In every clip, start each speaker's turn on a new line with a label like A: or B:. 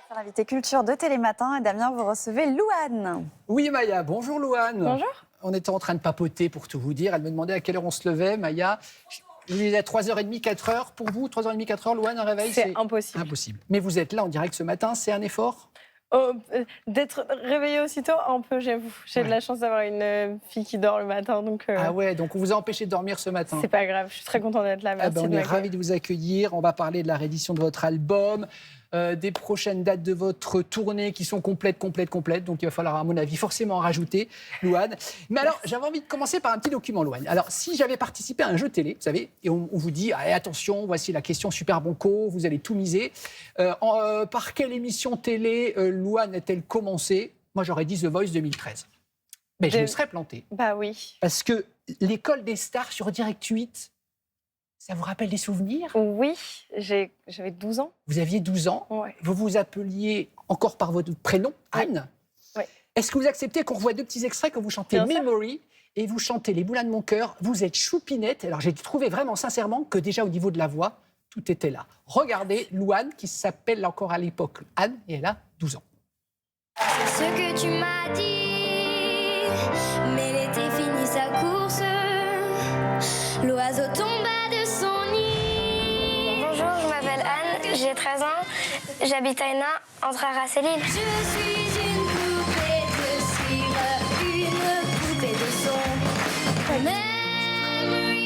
A: Sur l'invité culture de Télématin, et Damien, vous recevez Louane.
B: Oui, Maya. Bonjour, Louane.
C: Bonjour.
B: On était en train de papoter pour tout vous dire. Elle me demandait à quelle heure on se levait. Maya, je lui disais 3h30, 4h. Pour vous, 3h30, 4h, Louane, un réveil,
C: C'est impossible.
B: impossible. Mais vous êtes là en direct ce matin, c'est un effort?
C: Oh, d'être réveillée aussitôt, un peu, j'avoue. J'ai de
B: Ouais.
C: la chance d'avoir une fille qui dort le matin, donc
B: Ah ouais, donc on vous a empêché de dormir ce matin.
C: c'est pas grave. Je suis très contente d'être là.
B: Ah
C: Merci
B: ben, on
C: de
B: est
C: m'accueillir.
B: ravis de vous accueillir. On va parler de la réédition de votre album, des prochaines dates de votre tournée qui sont complètes. Donc il va falloir, à mon avis, forcément en rajouter, Louane. Mais alors, j'avais envie de commencer par un petit document, Louane. Alors, si j'avais participé à un jeu télé, vous savez, et on vous dit, allez, attention, voici la question super banco, vous allez tout miser. Par quelle émission télé Louane a-t-elle commencé? Moi, j'aurais dit The Voice 2013. Mais je me serais planté.
C: Bah oui.
B: Parce que l'école des stars sur Direct 8, ça vous rappelle des souvenirs?
C: Oui, j'avais 12 ans.
B: Vous aviez 12 ans,
C: Ouais.
B: vous vous appeliez encore par votre prénom, Anne.
C: Oui.
B: Est-ce que vous acceptez qu'on revoie deux petits extraits quand vous chantez
C: Bien sûr.
B: Memory et vous chantez Les Moulins de mon cœur? Vous êtes choupinette. Alors j'ai trouvé vraiment sincèrement que déjà au niveau de la voix, tout était là. Regardez Louane qui s'appelle encore à l'époque Anne et elle a 12 ans.
D: Ce que tu m'as dit, mais l'été finit sa course. L'oiseau tomba de son nid.
E: Bonjour, je m'appelle Anne, j'ai 13 ans, j'habite à Hénin, entre Arras et Lille.
D: Je suis une poupée de cire, une poupée de son. Memory,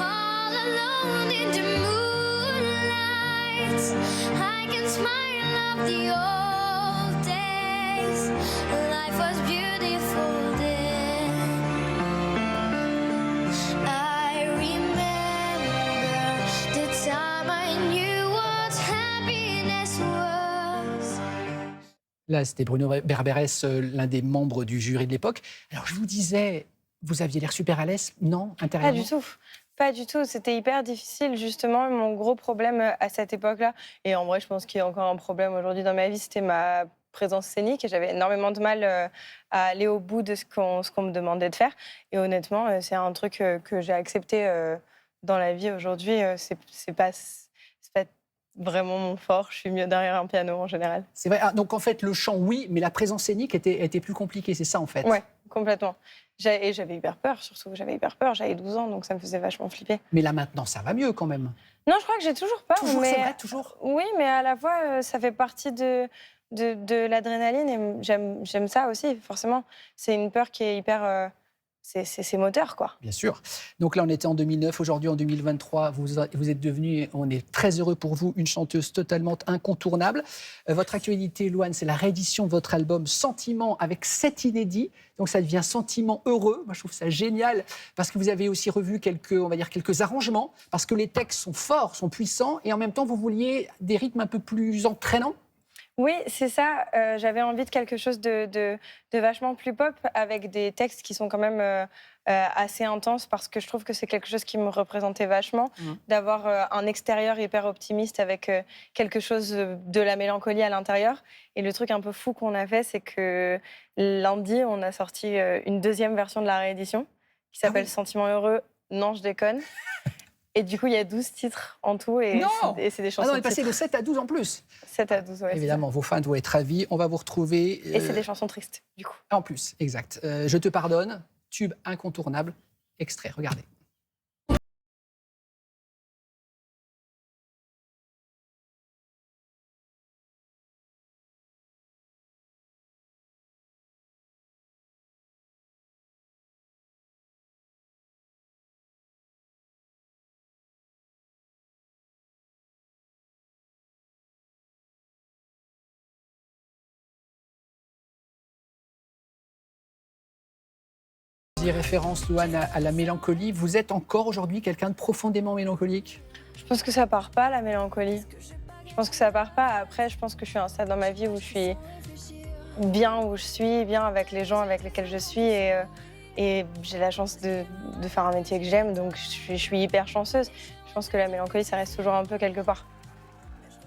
D: all alone in the moonlight. I can smile of the old days. Life was beautiful then. I remember the time I knew what happiness was.
B: Là, c'était Bruno Berberès, l'un des membres du jury de l'époque. Alors je vous disais, vous aviez l'air super à l'aise, non,
C: Pas
B: intérieurement?
C: du tout. Pas du tout. C'était hyper difficile, justement. Mon gros problème à cette époque-là, et en vrai, je pense qu'il y a encore un problème aujourd'hui dans ma vie, c'était ma présence scénique. Et j'avais énormément de mal à aller au bout de ce qu'on me demandait de faire. Et honnêtement, c'est un truc que j'ai accepté dans la vie aujourd'hui. C'est pas vraiment mon fort. Je suis mieux derrière un piano en général.
B: C'est vrai. Ah, donc en fait, le chant, oui, mais la présence scénique était plus compliquée, c'est ça en fait?
C: Ouais, complètement. Et j'avais hyper peur, surtout. J'avais hyper peur. J'avais 12 ans, donc ça me faisait vachement flipper.
B: Mais là maintenant, ça va mieux quand même.
C: Non, je crois que j'ai toujours peur.
B: Toujours,
C: mais...
B: c'est vrai, toujours.
C: Oui, mais à la fois, ça fait partie de l'adrénaline et j'aime ça aussi, forcément. C'est une peur qui est hyper... c'est moteur, quoi.
B: Bien sûr. Donc là, on était en 2009. Aujourd'hui, en 2023, vous êtes devenue, on est très heureux pour vous, une chanteuse totalement incontournable. Votre actualité, Louane, c'est la réédition de votre album Sentiment avec 7 inédits. Donc ça devient Sentiment heureux. Moi, je trouve ça génial parce que vous avez aussi revu quelques arrangements parce que les textes sont forts, sont puissants et en même temps, vous vouliez des rythmes un peu plus entraînants.
C: Oui, c'est ça. J'avais envie de quelque chose de vachement plus pop avec des textes qui sont quand même assez intenses parce que je trouve que c'est quelque chose qui me représentait vachement, d'avoir un extérieur hyper optimiste avec quelque chose de la mélancolie à l'intérieur. Et le truc un peu fou qu'on a fait, c'est que lundi, on a sorti une deuxième version de la réédition qui s'appelle
B: oui.
C: Sentiment heureux. Non, je déconne. Et du coup, il y a 12 titres en tout et
B: Non
C: c'est des
B: Ah
C: chansons
B: non, on est passé
C: titres.
B: de 7 à 12 en plus.
C: 7 à 12, ouais. c'est
B: Évidemment, vos fans doivent être ravis. On va vous retrouver.
C: ça. Et c'est des chansons tristes, du coup.
B: En plus, exact. Je te pardonne, tube incontournable, extrait, regardez. Référence, Louane, à la mélancolie. Vous êtes encore aujourd'hui quelqu'un de profondément mélancolique?
C: Je pense que ça part pas, la mélancolie. Je pense que ça part pas. Après, je pense que je suis à un stade dans ma vie où je suis bien où je suis, bien avec les gens avec lesquels je suis. Et j'ai la chance de faire un métier que j'aime, donc je suis hyper chanceuse. Je pense que la mélancolie, ça reste toujours un peu quelque part.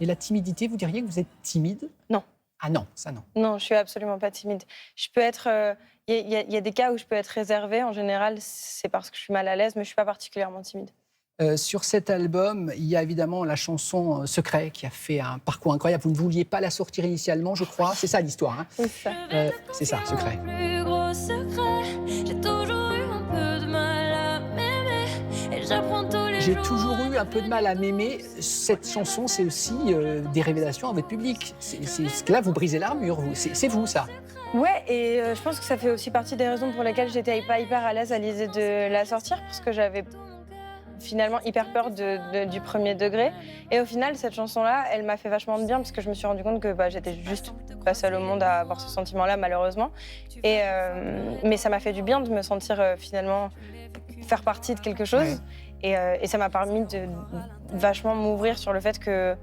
B: Et la timidité, vous diriez que vous êtes timide?
C: Non.
B: Ah non, ça non.
C: Non, je suis absolument pas timide. Je peux être... Il y a des cas où je peux être réservée. En général, c'est parce que je suis mal à l'aise, mais je suis pas particulièrement timide.
B: Sur cet album, il y a évidemment la chanson Secret qui a fait un parcours incroyable. Vous ne vouliez pas la sortir initialement, je crois. C'est ça l'histoire. Hein. C'est ça, Secret.
D: Plus gros secret, j'ai toujours eu un peu de mal à m'aimer et j'apprends tous les
B: J'ai
D: jours.
B: toujours eu un peu de mal à m'aimer. Cette chanson, c'est aussi des révélations à votre public. Là, vous brisez l'armure. C'est vous, ça.
C: Ouais, et je pense que ça fait aussi partie des raisons pour lesquelles j'étais pas hyper à l'aise à l'idée de la sortir, parce que j'avais finalement hyper peur du premier degré. Et au final, cette chanson-là, elle m'a fait vachement de bien, parce que je me suis rendu compte que j'étais juste pas seule au monde à avoir ce sentiment-là, malheureusement. Mais ça m'a fait du bien de me sentir finalement faire partie de quelque chose. Ouais. Et ça m'a permis de vachement m'ouvrir sur le fait que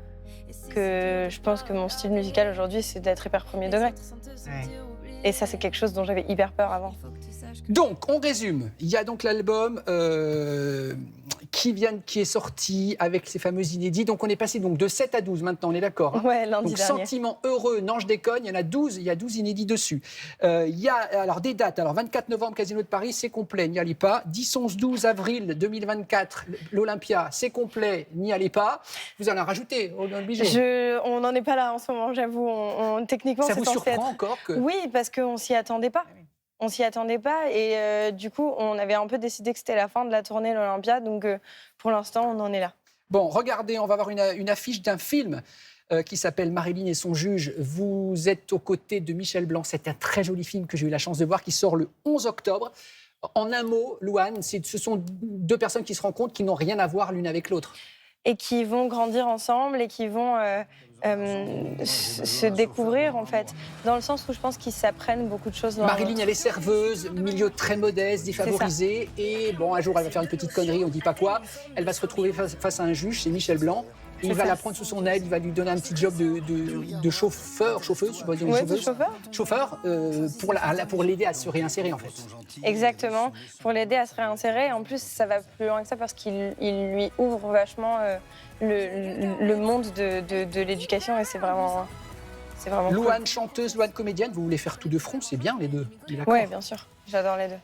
C: je pense que mon style musical aujourd'hui, c'est d'être hyper premier degré. Ouais. Et ça, c'est quelque chose dont j'avais hyper peur avant.
B: Donc, on résume. Il y a donc l'album qui est sorti avec ces fameux inédits. Donc, on est passé donc, de 7 à 12 maintenant, on est d'accord. Hein.
C: Ouais, lundi
B: donc,
C: dernier.
B: Sentiment heureux, non, je déconne, il y en a 12, il y a 12 inédits dessus. Il y a alors des dates. Alors, 24 novembre, Casino de Paris, c'est complet, n'y allez pas. 10, 11, 12 avril 2024, l'Olympia, c'est complet, n'y allez pas. Vous en rajouté, on est obligé.
C: On n'en est pas là en ce moment, j'avoue. Techniquement,
B: ça
C: c'est
B: vous
C: censé
B: surprend
C: être...
B: encore que...
C: Oui, parce qu'on s'y attendait pas. On s'y attendait pas et du coup, on avait un peu décidé que c'était la fin de la tournée de l'Olympia. Donc, pour l'instant, on en est là.
B: Bon, regardez, on va avoir une affiche d'un film qui s'appelle Marilyn et son juge. Vous êtes aux côtés de Michel Blanc. C'est un très joli film que j'ai eu la chance de voir qui sort le 11 octobre. En un mot, Louane, ce sont deux personnes qui se rencontrent qui n'ont rien à voir l'une avec l'autre.
C: Et qui vont grandir ensemble et qui vont se découvrir, en fait. Dans le sens où je pense qu'ils s'apprennent beaucoup de choses.
B: Marilyn, elle est serveuse, milieu très modeste, défavorisé. Et bon, un jour, elle va faire une petite connerie, on ne dit pas quoi. Elle va se retrouver face à un juge, c'est Michel Blanc. Et il va la prendre sous son aile, il va lui donner un petit job de chauffeuse, chauffeur, pour l'aider à se réinsérer, en fait.
C: Exactement, pour l'aider à se réinsérer. En plus, ça va plus loin que ça parce qu'il lui ouvre vachement le monde de l'éducation et c'est vraiment
B: Louane,
C: cool.
B: chanteuse, Louane, comédienne, vous voulez faire tout de front, c'est bien les deux.
C: Oui, bien sûr, j'adore les deux.